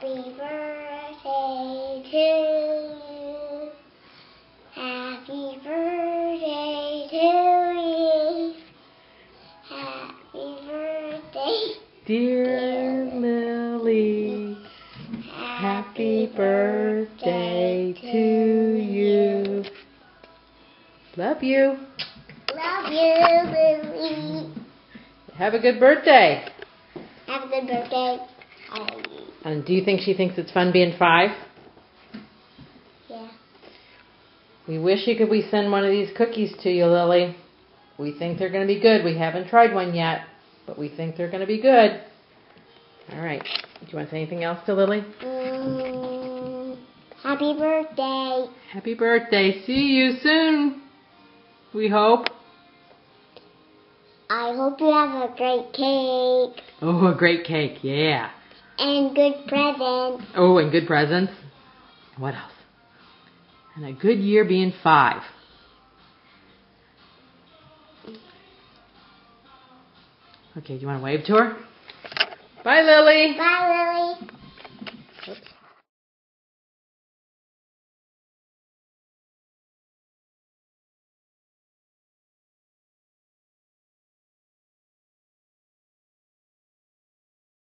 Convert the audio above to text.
Happy birthday to you. Happy birthday to you. Happy birthday, dear Lily. Happy birthday to you. Love you. Love you, Lily. Have a good birthday. Have a good birthday. And do you think she thinks it's fun being 5? Yeah. We wish we send one of these cookies to you, Lily. We think they're going to be good. We haven't tried one yet, but we think they're going to be good. All right. Do you want to say anything else to Lily? Happy birthday. Happy birthday. See you soon, we hope. I hope you have a great cake. Oh, a great cake. Yeah. And good presents. Oh, and good presents. What else? And a good year being 5. Okay, do you want to wave to her? Bye, Lily. Bye, Lily. Oops.